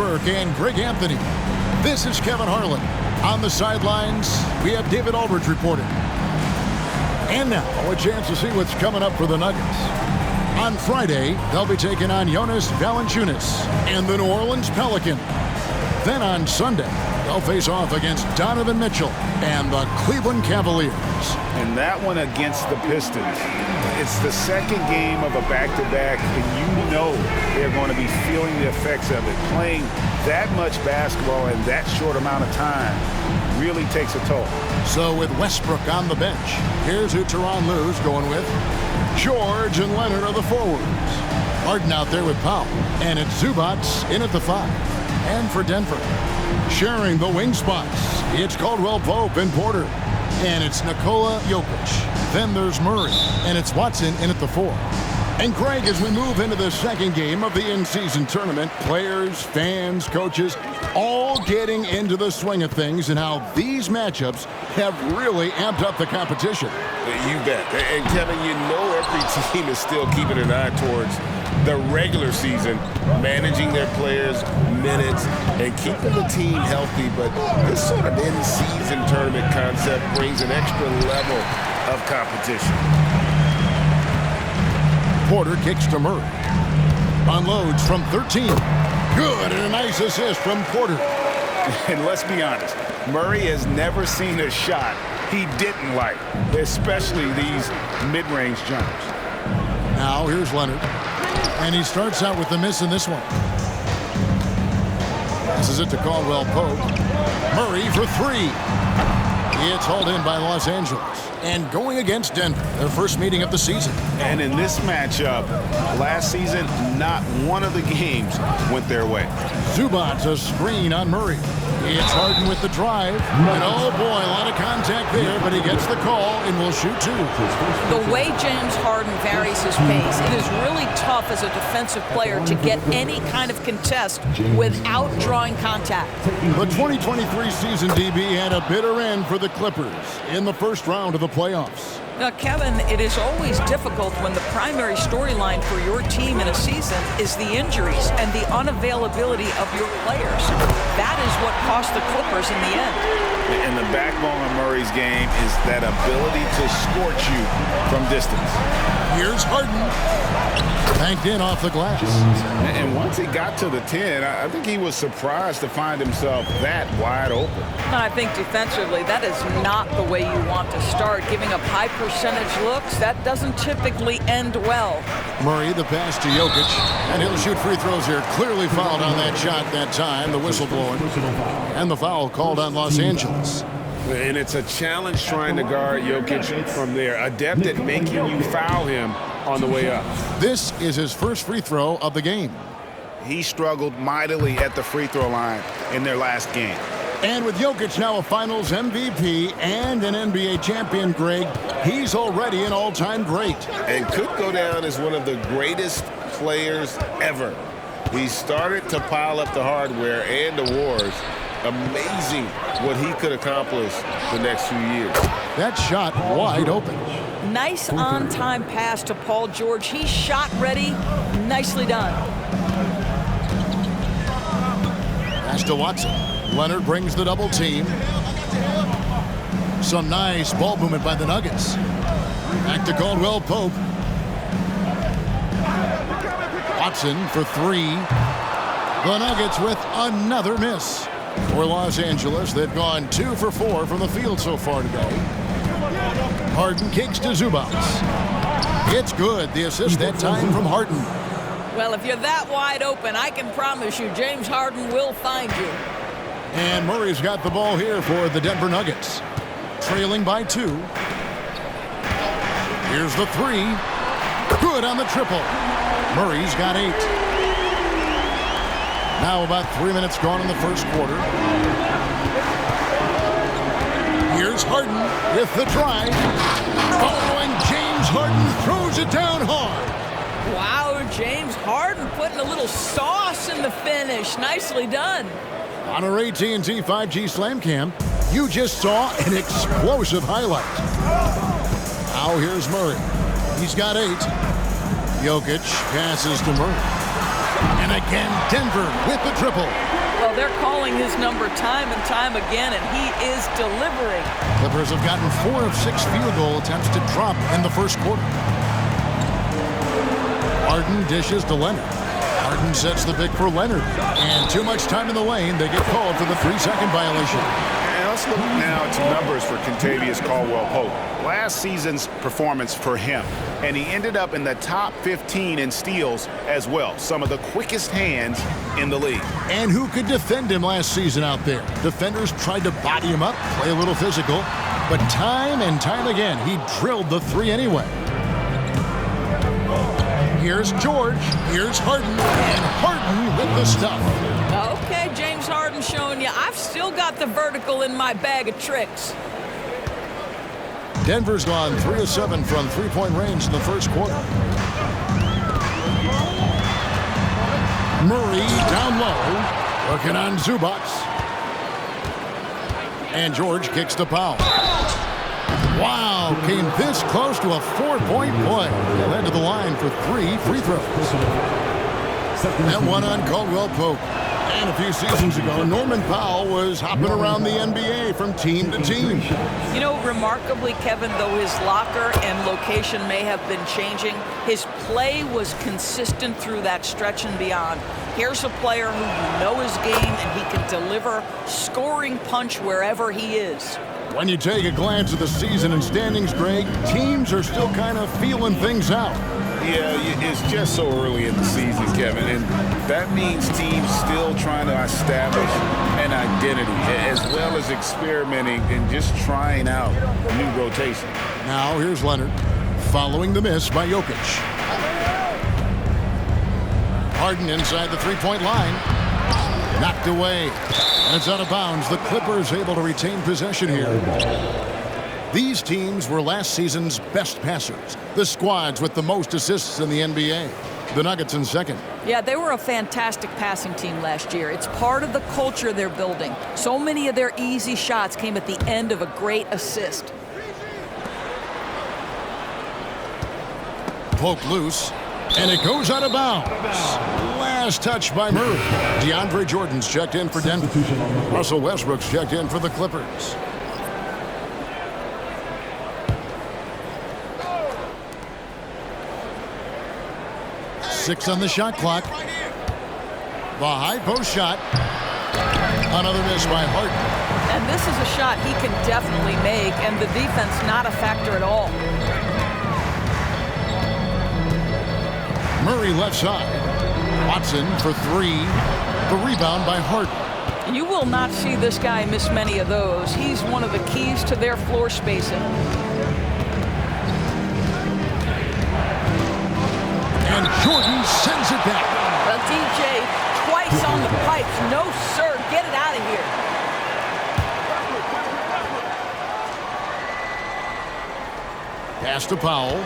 Burke and Greg Anthony. This is Kevin Harlan. On the sidelines, we have David Aldridge reporting. And now, a chance to see what's coming up for the Nuggets. On Friday, they'll be taking on Jonas Valanciunas and the New Orleans Pelicans. Then on Sunday, they'll face off against Donovan Mitchell and the Cleveland Cavaliers. And that one against the Pistons. It's the second game of a back-to-back, and you know they're going to be feeling the effects of it. Playing that much basketball in that short amount of time really takes a toll. So with Westbrook on the bench, here's who Tyronn Lue's going with. George and Leonard are the forwards. Harden out there with Powell, and it's Zubac in at the 5. And for Denver, sharing the wing spots, it's Caldwell Pope and Porter. And it's Nikola Jokic. Then there's Murray, and it's Watson in at the 4. And Greg, as we move into the second game of the in-season tournament, players, fans, coaches, all getting into the swing of things and how these matchups have really amped up the competition. You bet. And Kevin, you know every team is still keeping an eye towards the regular season, managing their players' minutes and keeping the team healthy. But this sort of in-season tournament concept brings an extra level of competition. Porter kicks to Murray. Unloads from 13. Good, and a nice assist from Porter. And let's be honest, Murray has never seen a shot he didn't like, especially these mid-range jumpers. Now here's Leonard. And he starts out with the miss in this one. Passes it to Caldwell Pope. Murray for 3. It's hauled in by Los Angeles. And going against Denver, their first meeting of the season. And in this matchup, last season, not one of the games went their way. Zubac a screen on Murray. It's Harden with the drive. And oh boy, a lot of contact there, but he gets the call and will shoot 2. The way James Harden varies his pace, it is really tough as a defensive player to get any kind of contest without drawing contact. The 2023 season, DB, had a bitter end for the Clippers in the first round of the playoffs. Now, Kevin, it is always difficult when the primary storyline for your team in a season is the injuries and the unavailability of your players. That is what cost the Clippers in the end. And the backbone of Murray's game is that ability to scorch you from distance. Here's Harden. Banked in off the glass. And once he got to the 10, I think he was surprised to find himself that wide open. I think defensively, that is not the way you want to start. Giving up high percentage looks, that doesn't typically end well. Murray, the pass to Jokic, and he'll shoot free throws here. Clearly fouled on that shot that time, the whistle blowing. And the foul called on Los Angeles. And it's a challenge trying to guard Jokic from there. Adept at making you foul him on the way up. This is his first free throw of the game. He struggled mightily at the free throw line in their last game. And with Jokic now a Finals MVP and an NBA champion, Greg, he's already an all-time great. And could go down as one of the greatest players ever. He started to pile up the hardware and awards. Amazing what he could accomplish the next few years. That shot wide open. Nice on-time pass to Paul George. He's shot ready. Nicely done. Pass to Watson. Leonard brings the double team. Some nice ball movement by the Nuggets. Back to Caldwell Pope. Watson for 3. The Nuggets with another miss. For Los Angeles, they've gone 2 for 4 from the field so far today. Harden kicks to Zubac. It's good. The assist that time from Harden. Well, if you're that wide open, I can promise you James Harden will find you. And Murray's got the ball here for the Denver Nuggets. Trailing by 2. Here's the 3. Good on the triple. Murray's got 8. Now about 3 minutes gone in the first quarter. Here's Harden with the drive. Oh, and James Harden throws it down hard. Wow, James Harden putting a little sauce in the finish. Nicely done. On our AT&T 5G Slam Cam, you just saw an explosive highlight. Now here's Murray. He's got 8. Jokic passes to Murray. And again, Denver with the triple. Well, they're calling his number time and time again, and he is delivering. Clippers have gotten 4 of 6 field goal attempts to drop in the first quarter. Harden dishes to Leonard. Harden sets the pick for Leonard. And too much time in the lane. They get called for the 3-second violation. And let's look now to numbers for Kentavious Caldwell-Pope. Last season's performance for him. And he ended up in the top 15 in steals as well. Some of the quickest hands in the league. And who could defend him last season out there? Defenders tried to body him up, play a little physical. But time and time again, he drilled the 3 anyway. Here's George, here's Harden, and Harden with the stuff. Okay, James Harden showing you I've still got the vertical in my bag of tricks. Denver's gone 3 of 7 from three-point range in the first quarter. Murray down low, working on Zubac. And George kicks to Powell. Wow, came this close to a 4-point play. He'll head to the line for 3 free throws. That one on Caldwell-Pope. And a few seasons ago, Norman Powell was hopping around the NBA from team to team. You know, remarkably, Kevin, though his locker and location may have been changing, his play was consistent through that stretch and beyond. Here's a player who you know his game, and he can deliver scoring punch wherever he is. When you take a glance at the season and standings, Greg, teams are still kind of feeling things out. Yeah, it's just so early in the season, Kevin, and that means teams still trying to establish an identity as well as experimenting and just trying out new rotation. Now here's Leonard following the miss by Jokic. Harden inside the three-point line. Knocked away. And it's out of bounds. The Clippers able to retain possession here. These teams were last season's best passers. The squads with the most assists in the NBA. The Nuggets in second. Yeah, they were a fantastic passing team last year. It's part of the culture they're building. So many of their easy shots came at the end of a great assist. Poke loose. And it goes out of bounds. Last touch by Murray. DeAndre Jordan's checked in for Denver. Russell Westbrook's checked in for the Clippers. Six on the shot clock. The high post shot. Another miss by Harden. And this is a shot he can definitely make, and the defense not a factor at all. Murray left side. Watson for 3. The rebound by Harden. You will not see this guy miss many of those. He's one of the keys to their floor spacing. And Jordan sends it back. Well, DJ, twice on the pipes. No, sir. Get it out of here. Pass to Powell.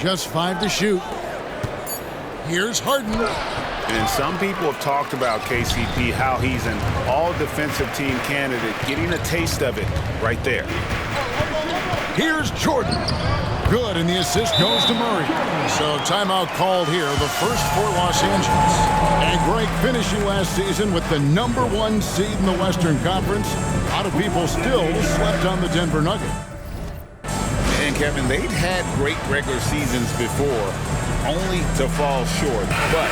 Just 5 to shoot. Here's Harden. And some people have talked about KCP, how he's an all-defensive team candidate, getting a taste of it right there. Here's Jordan. Good, and the assist goes to Murray. So timeout called here, the first for Los Angeles. And Greg finishing last season with the #1 seed in the Western Conference. A lot of people still slept on the Denver Nuggets. And Kevin, they'd had great regular seasons before, only to fall short. But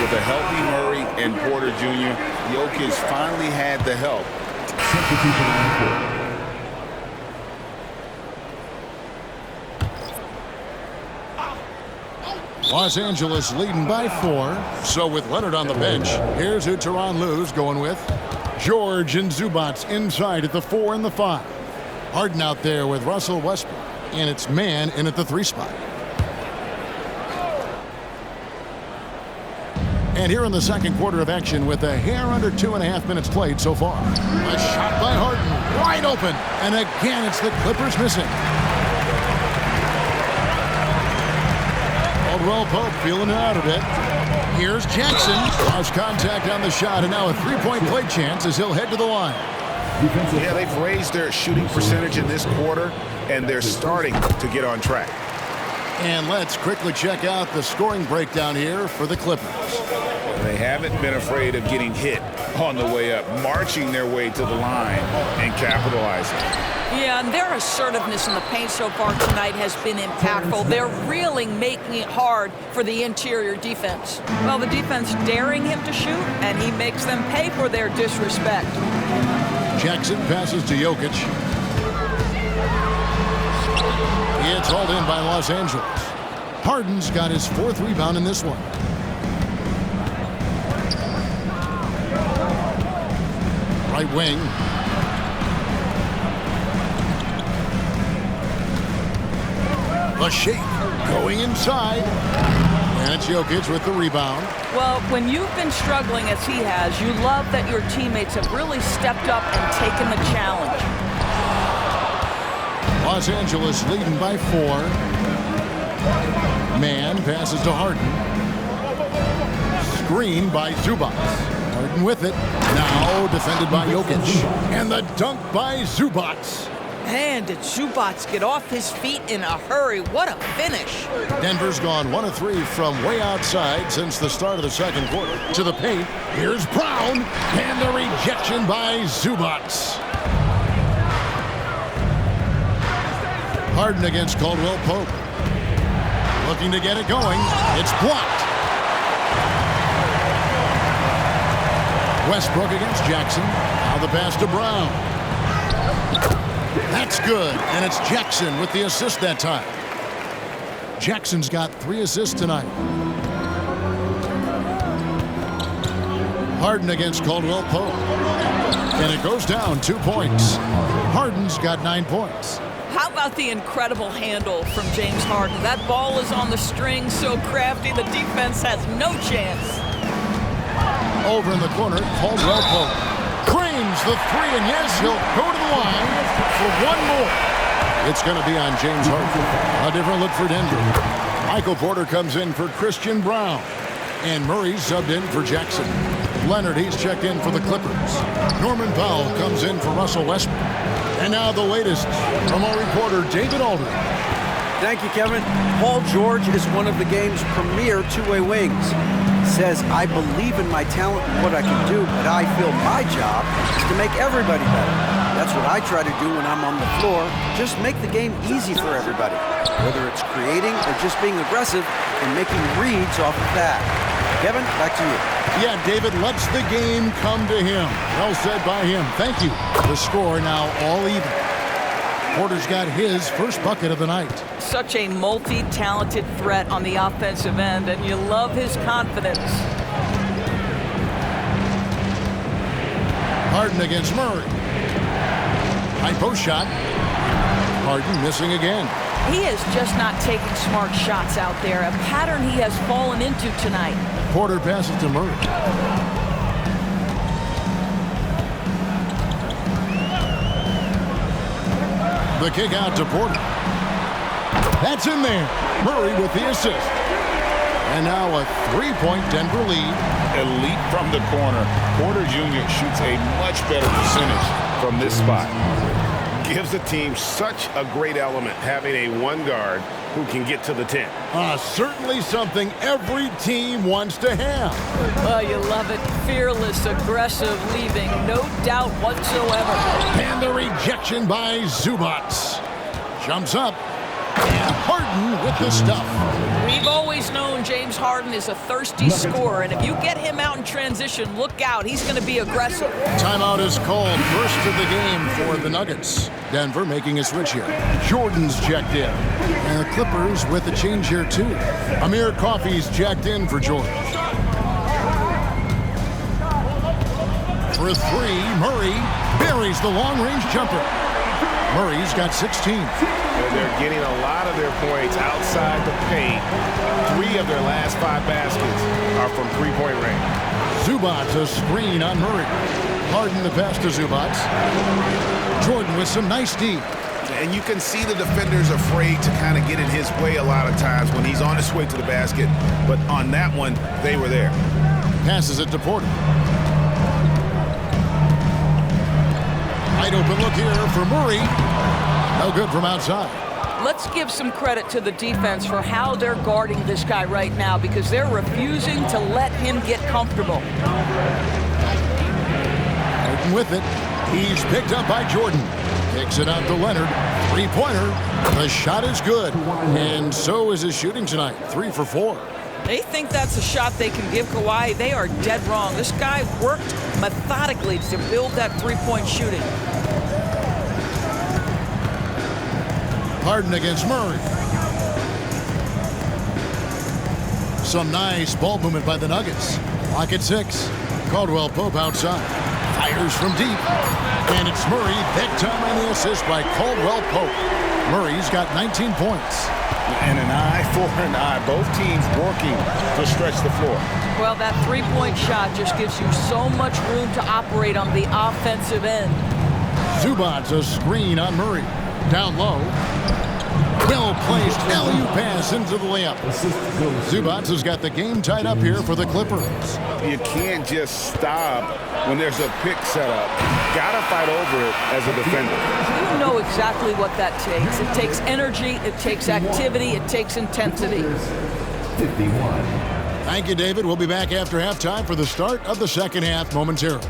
with a healthy Murray and Porter Jr., Jokic finally had the help. Los Angeles leading by 4. So with Leonard on the bench, here's who Tyronn Lue's going with. George and Zubac inside at the 4 and the 5. Harden out there with Russell Westbrook. And it's man in at the 3 spot. And here in the second quarter of action with a hair under 2.5 minutes played so far. A shot by Harden, wide open. And again, it's the Clippers missing. Caldwell-Pope feeling it out a bit. Here's Jackson. Lost contact on the shot, and now a 3-point play chance as he'll head to the line. Yeah, they've raised their shooting percentage in this quarter, and they're starting to get on track. And let's quickly check out the scoring breakdown here for the Clippers. They haven't been afraid of getting hit on the way up, marching their way to the line and capitalizing. Yeah, and their assertiveness in the paint so far tonight has been impactful. They're really making it hard for the interior defense. Well, the defense daring him to shoot, and he makes them pay for their disrespect. Jackson passes to Jokic. It's hauled in by Los Angeles. Harden's got his 4th rebound in this one. Right wing. The shake going inside. And it's Jokic with the rebound. Well, when you've been struggling as he has, you love that your teammates have really stepped up and taken the challenge. Los Angeles leading by 4. Man passes to Harden. Screen by Zubac. Harden with it. Now defended by Jokic. And the dunk by Zubac. Man, did Zubac get off his feet in a hurry. What a finish. Denver's gone 1 of 3 from way outside since the start of the second quarter. To the paint. Here's Brown. And the rejection by Zubac. Harden against Caldwell Pope. Looking to get it going. It's blocked. Westbrook against Jackson. Now the pass to Brown. That's good. And it's Jackson with the assist that time. Jackson's got 3 assists tonight. Harden against Caldwell Pope. And it goes down 2 points. Harden's got 9 points. How about the incredible handle from James Harden? That ball is on the string, so crafty, the defense has no chance. Over in the corner, Caldwell Pope creams the 3, and yes, he'll go to the line for 1 more. It's going to be on James Harden. A different look for Denver. Michael Porter comes in for Christian Brown, and Murray's subbed in for Jackson. Leonard, he's checked in for the Clippers. Norman Powell comes in for Russell Westbrook. And now the latest from our reporter, David Aldridge. Thank you, Kevin. Paul George is one of the game's premier two-way wings. Says, I believe in my talent and what I can do, but I feel my job is to make everybody better. That's what I try to do when I'm on the floor. Just make the game easy for everybody. Whether it's creating or just being aggressive and making reads off of that. Kevin, back to you. Yeah, David lets the game come to him. Well said by him. Thank you. The score now all even. Porter's got his first bucket of the night. Such a multi-talented threat on the offensive end, and you love his confidence. Harden against Murray. High post shot. Harden missing again. He is just not taking smart shots out there, a pattern he has fallen into tonight. Porter passes to Murray. The kick out to Porter. That's in there. Murray with the assist. And now a 3-point Denver lead. Elite from the corner. Porter Jr. shoots a much better percentage from this spot. Gives the team such a great element having a 1 guard who can get to the 10. Certainly something every team wants to have. Oh, you love it. Fearless, aggressive, leaving no doubt whatsoever. And the rejection by Zubac. Jumps up. And Harden with the stuff. We've always known James Harden is a thirsty scorer, and if you get him out in transition, look out. He's going to be aggressive. Timeout is called. First of the game for the Nuggets. Denver making a switch here. Jordan's checked in. And the Clippers with a change here, too. Amir Coffey's checked in for Jordan. For 3, Murray buries the long-range jumper. Murray's got 16. And they're getting a lot of their points outside the paint. 3 of their last 5 baskets are from 3-point range. Zubac a screen on Murray. Harden the pass to Zubac. Jordan with some nice D. And you can see the defenders afraid to kind of get in his way a lot of times when he's on his way to the basket. But on that one, they were there. Passes it to Porter. Wide open look here for Murray. No good from outside. Let's give some credit to the defense for how they're guarding this guy right now, because they're refusing to let him get comfortable. Harden with it. He's picked up by Jordan. Kicks it out to Leonard. Three-pointer. The shot is good. And so is his shooting tonight. 3 for 4. They think that's a shot they can give Kawhi. They are dead wrong. This guy worked methodically to build that three-point shooting. Harden against Murray. Some nice ball movement by the Nuggets. Lock at 6. Caldwell Pope outside. Fires from deep. And it's Murray. Big time on the assist by Caldwell Pope. Murray's got 19 points. And an eye for an eye. Both teams working to stretch the floor. Well, that three-point shot just gives you so much room to operate on the offensive end. Zubac's a screen on Murray. Down low. Well-placed alley-oop pass into the layup. Zubac has got the game tied up here for the Clippers. You can't just stop when there's a pick set up. Gotta fight over it as a defender. You know exactly what that takes. It takes energy, it takes activity, it takes intensity. 51. Thank you, David. We'll be back after halftime for the start of the second half momentarily.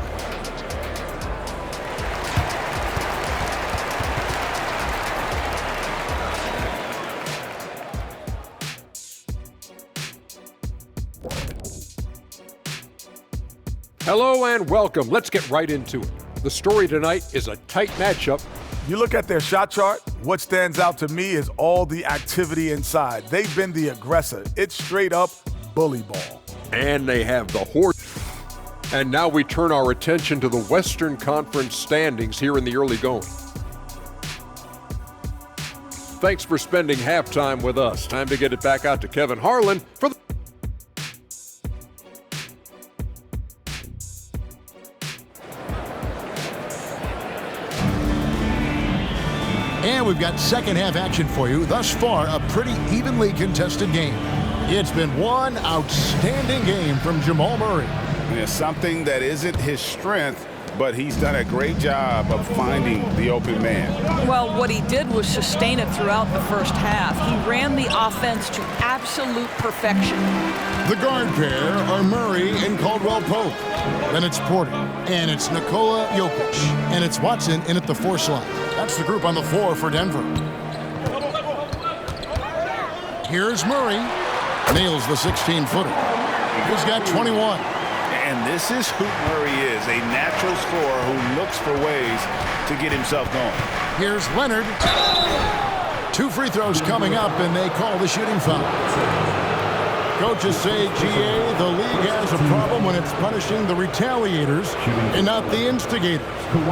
Hello and welcome. Let's get right into it. The story tonight is a tight matchup. You look at their shot chart, what stands out to me is all the activity inside. They've been the aggressor. It's straight up bully ball. And they have the horse. And now we turn our attention to the Western Conference standings here in the early going. Thanks for spending halftime with us. Time to get it back out to Kevin Harlan for the And we've got second half action for you. Thus far, a pretty evenly contested game. It's been one outstanding game from Jamal Murray. It's something that isn't his strength, but he's done a great job of finding the open man. Well, what he did was sustain it throughout the first half. He ran the offense to absolute perfection. The guard pair are Murray and Caldwell Pope. Then it's Porter, and it's Nikola Jokic, and it's Watson in at the 4 slot. That's the group on the floor for Denver. Here's Murray. Nails the 16-footer. He's got 21. And this is who Murray is, a natural scorer who looks for ways to get himself going. Here's Leonard. 2 free throws coming up, and they call the shooting foul. Coaches say, GA, the league has a problem when it's punishing the retaliators and not the instigators.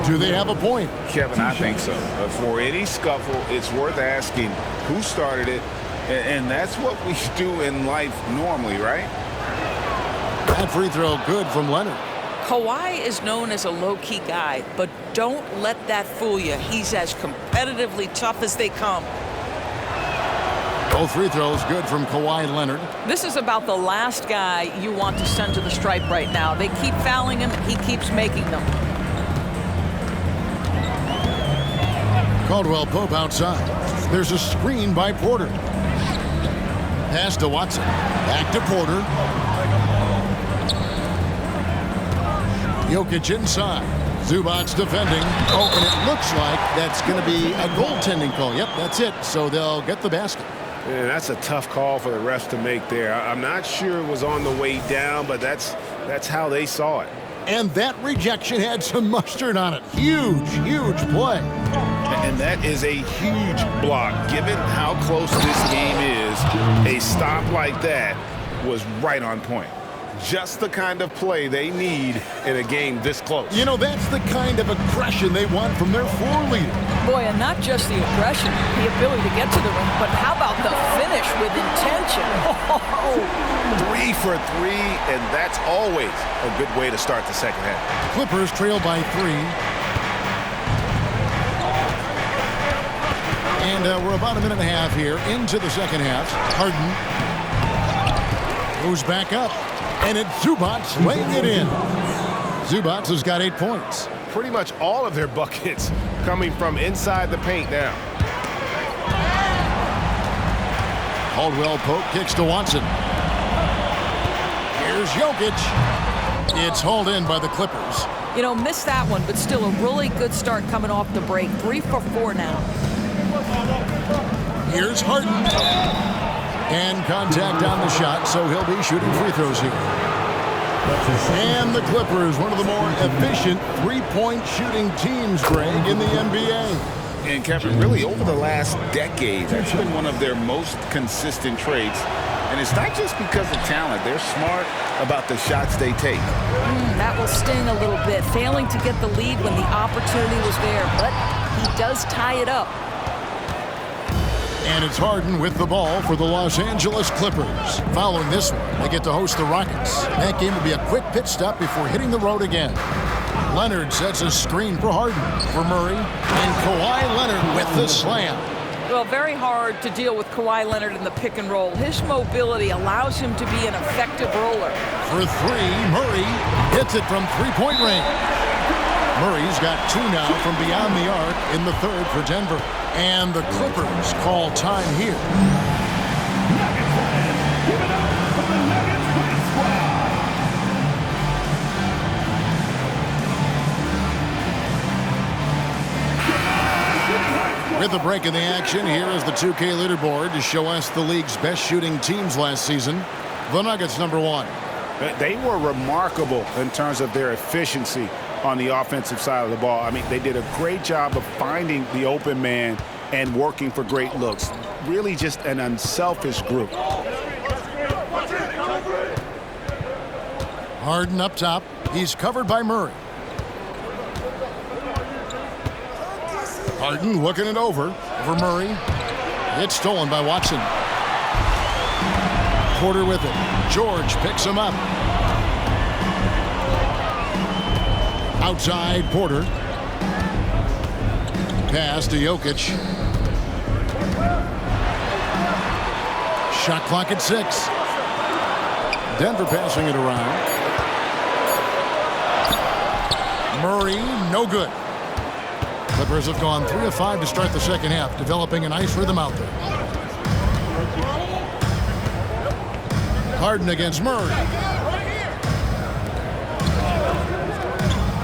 Do they have a point? Kevin, I think so. For any scuffle, it's worth asking who started it, and that's what we do in life normally, right? That free throw good from Leonard. Kawhi is known as a low-key guy, but don't let that fool you. He's as competitively tough as they come. Both free throws good from Kawhi Leonard. This is about the last guy you want to send to the stripe right now. They keep fouling him, he keeps making them. Caldwell Pope outside. There's a screen by Porter. Pass to Watson. Back to Porter. Jokic inside. Zubac's defending. Oh, and it looks like that's going to be a goaltending call. Yep, that's it. So they'll get the basket. Yeah, that's a tough call for the refs to make there. I'm not sure it was on the way down, but that's how they saw it. And that rejection had some mustard on it. Huge, huge play. And that is a huge block. Given how close this game is, a stop like that was right on point. Just the kind of play they need in a game this close. You know, that's the kind of aggression they want from their floor leader. Boy, and not just the aggression, the ability to get to the rim, but how about the finish with intention? Oh. 3 for 3, and that's always a good way to start the second half. Clippers trail by 3. And we're about a minute and a half here into the second half. Harden goes back up. And it's Zubac laying it in. Zubac has got 8 points. Pretty much all of their buckets coming from inside the paint now. Caldwell Pope kicks to Watson. Here's Jokic. It's hauled in by the Clippers. You know, missed that one, but still a really good start coming off the break. 3 for 4 now. Here's Harden. And contact on the shot, so he'll be shooting free throws here. And the Clippers, one of the more efficient three-point shooting teams, Greg, in the NBA. And Kevin, really over the last decade, that's been one of their most consistent traits. And it's not just because of talent. They're smart about the shots they take. That will sting a little bit, failing to get the lead when the opportunity was there. But he does tie it up. And it's Harden with the ball for the Los Angeles Clippers. Following this one, they get to host the Rockets. That game will be a quick pit stop before hitting the road again. Leonard sets a screen for Harden, for Murray, and Kawhi Leonard with the slam. Well, very hard to deal with Kawhi Leonard in the pick and roll. His mobility allows him to be an effective roller. For 3, Murray hits it from three-point range. Murray's got 2 now from beyond the arc in the third for Denver. And the Clippers call time here. With a break in the action, here is the 2K leaderboard to show us the league's best shooting teams last season. The Nuggets, number 1. They were remarkable in terms of their efficiency on the offensive side of the ball. I mean, they did a great job of finding the open man and working for great looks. Really just an unselfish group. Harden up top. He's covered by Murray. Harden looking it over for Murray. It's stolen by Watson. Porter with it. George picks him up. Outside Porter. Pass to Jokic. Shot clock at 6. Denver passing it around. Murray, no good. Clippers have gone 3 of 5 to start the second half, developing a nice rhythm out there. Harden against Murray.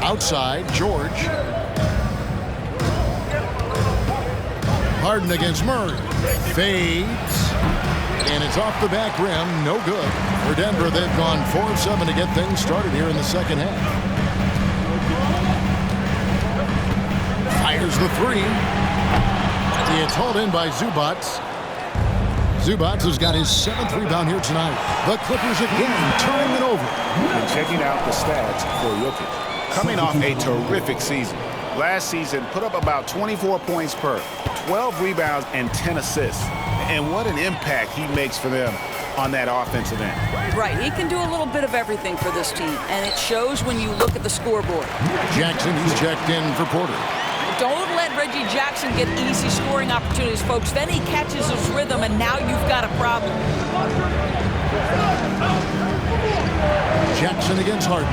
Outside, George. Harden against Murray. Fades. And it's off the back rim. No good. For Denver, they've gone 4 of 7 to get things started here in the second half. Fires the 3. It's hauled in by Zubac. Zubac has got his 7th rebound here tonight. The Clippers again turning it over. And checking out the stats for Jokic. Coming off a terrific season. Last season, put up about 24 points per, 12 rebounds, and 10 assists. And what an impact he makes for them on that offensive end. Right, he can do a little bit of everything for this team, and it shows when you look at the scoreboard. Jackson, he's checked in for Porter. Don't let Reggie Jackson get easy scoring opportunities, folks. Then he catches his rhythm, and now you've got a problem. Jackson against Harden.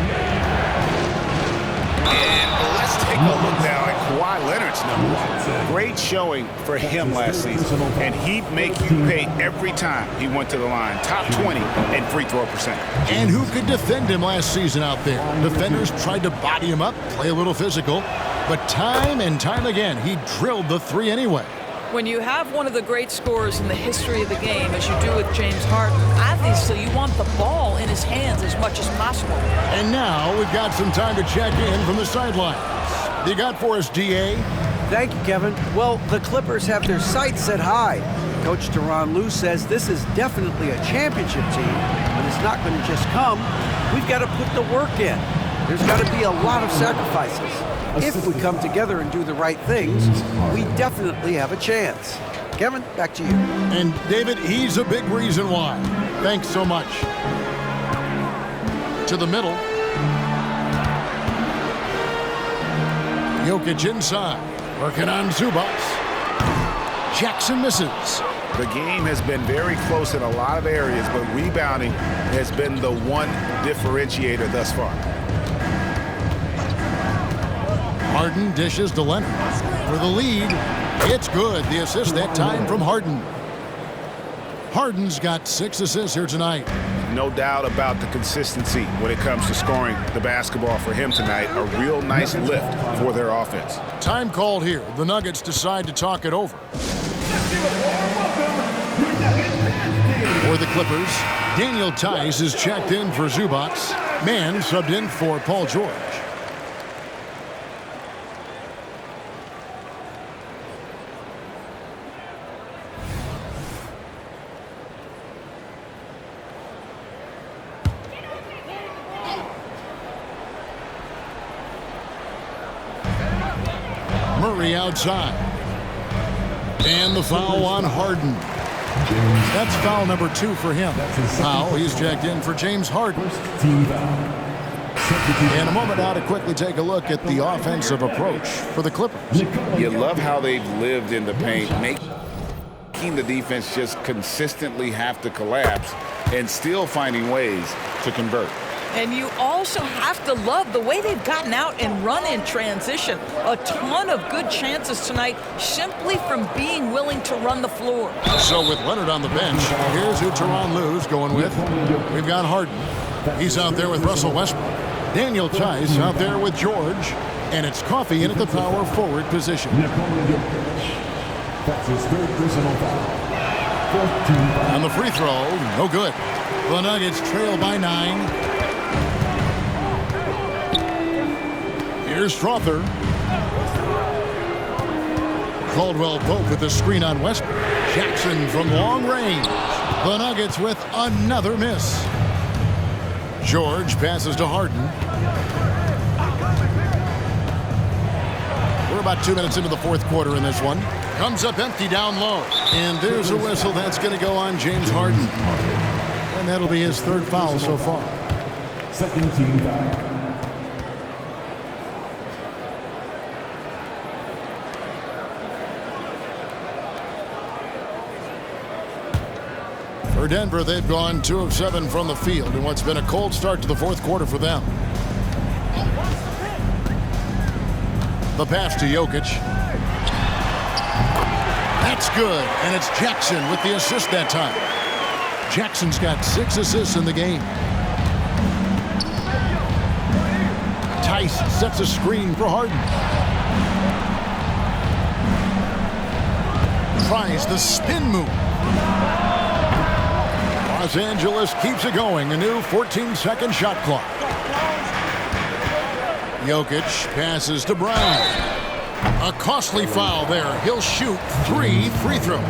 And let's take a look now at Kawhi Leonard's numbers. Great showing for him last season. And he'd make you pay every time he went to the line. Top 20 in free throw percentage. And who could defend him last season out there? Defenders tried to body him up, play a little physical. But time and time again, he drilled the 3 anyway. When you have one of the great scorers in the history of the game, as you do with James Harden, obviously you want the ball in his hands as much as possible. And now we've got some time to check in from the sidelines. You got for us, DA? Thank you, Kevin. Well, the Clippers have their sights set high. Coach Tyronn Lue says this is definitely a championship team, but it's not going to just come. We've got to put the work in. There's got to be a lot of sacrifices. If we come together and do the right things, we definitely have a chance. Kevin, back to you. And David, he's a big reason why. Thanks so much. To the middle. Jokic inside, working on Zubac. Jackson misses. The game has been very close in a lot of areas, but rebounding has been the one differentiator thus far. Harden dishes to Leonard for the lead. It's good. The assist that time from Harden. Harden's got 6 assists here tonight. No doubt about the consistency when it comes to scoring the basketball for him tonight. A real nice lift for their offense. Time called here. The Nuggets decide to talk it over. For the Clippers, Daniel Tice is checked in for Zubac. Mann subbed in for Paul George. Murray outside. And the foul on Harden. That's foul number 2 for him. Now he's checked in for James Harden. In a moment now to quickly take a look at the offensive approach for the Clippers. You love how they've lived in the paint, making the defense just consistently have to collapse and still finding ways to convert. And you also have to love the way they've gotten out and run in transition. A ton of good chances tonight simply from being willing to run the floor. So with Leonard on the bench, here's who Tyronn Lue's going with. We've got Harden. He's out there with Russell Westbrook. Daniel Tice out there with George. And it's Coffey in at the power forward position. That's his 3rd personal foul. On the free throw, no good. The Nuggets trail by 9. Here's Strother. Caldwell Pope with the screen on Westbrook. Jackson from long range. The Nuggets with another miss. George passes to Harden. We're about 2 minutes into the 4th quarter in this one. Comes up empty down low. And there's a whistle that's going to go on James Harden. And that'll be his 3rd foul so far. Second team foul. For Denver, they've gone 2 of 7 from the field in what's been a cold start to the 4th quarter for them. The pass to Jokic. That's good, and it's Jackson with the assist that time. Jackson's got 6 assists in the game. Tice sets a screen for Harden. Tries the spin move. Los Angeles keeps it going. A new 14-second shot clock. Jokic passes to Brown. A costly foul there. He'll shoot 3 free throws.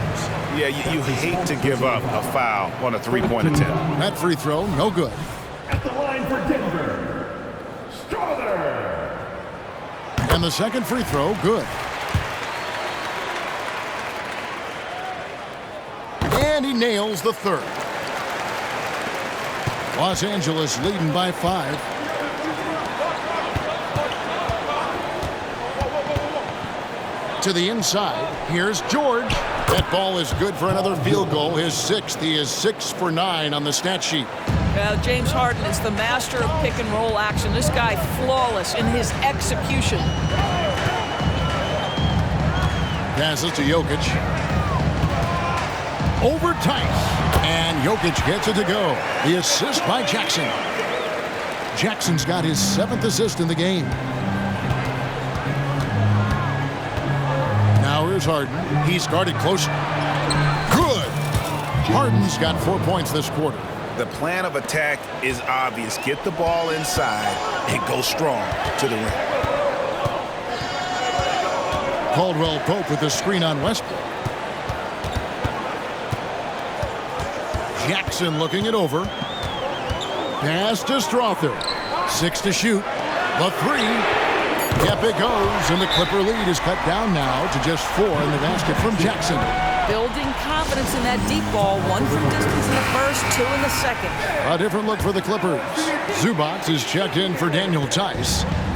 Yeah, you hate to give up a foul on a 3-point attempt. That free throw, no good. At the line for Denver, Strother. And the second free throw, good. And he nails the 3rd. Los Angeles leading by 5. To the inside, here's George. That ball is good for another field goal, his 6th. He is 6 for 9 on the stat sheet. James Harden is the master of pick and roll action. This guy flawless in his execution. Passes to Jokic. Over Tice. And Jokic gets it to go. The assist by Jackson. Jackson's got his 7th assist in the game. Now here's Harden. He's guarded close. Good. Harden's got 4 points this quarter. The plan of attack is obvious. Get the ball inside and go strong to the rim. Caldwell Pope with the screen on Westbrook. Jackson looking it over. Pass to Strother. 6 to shoot. The 3. Yep, it goes. And the Clipper lead is cut down now to just 4 in the basket from Jackson. Building confidence in that deep ball. 1 from distance in the first, 2 in the second. A different look for the Clippers. Zubac is checked in for Daniel Tice.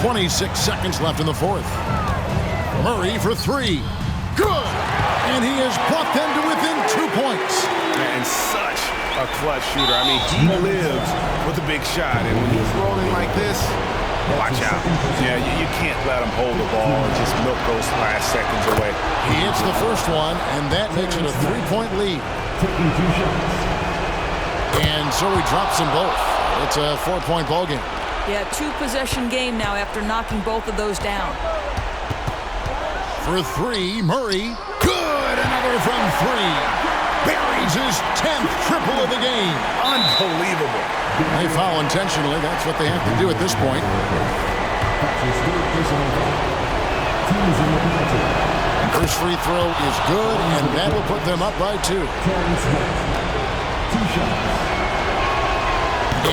26 seconds left in the fourth. Murray for three. Good! And he has brought them to within 2 points. And such a clutch shooter. I mean, he lives with a big shot. And when he's rolling like this, watch out. Yeah, you can't let him hold the ball and just milk those last seconds away. He hits the first one, and that makes it a 3-point lead. Taking 2 shots. And so he drops them both. It's a 4-point ball game. Yeah, 2-possession game now after knocking both of those down. For three, Murray. Good! Another from three. Buries his 10th triple of the game. Unbelievable. They foul intentionally. That's what they have to do at this point. First free throw is good, and that will put them up by 2. 2 shots.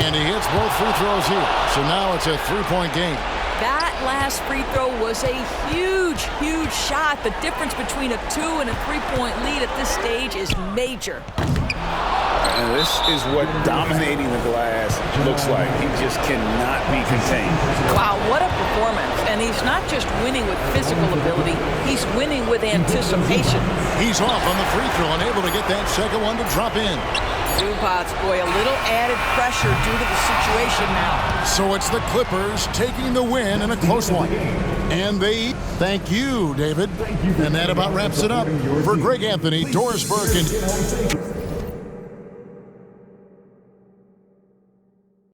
And he hits both free throws here. So now it's a 3-point game. That last free throw was a huge, huge shot. The difference between a 2 and a 3-point lead at this stage is major. And this is what dominating the glass looks like. He just cannot be contained. Wow, what a performance. And he's not just winning with physical ability, he's winning with anticipation. He's off on the free throw and able to get that second one to drop in. Zubats, boy, a little added pressure due to the situation now. So it's the Clippers taking the win in a close one. And they thank you, David. And that about wraps it up. For Greg Anthony, Doris Burke, and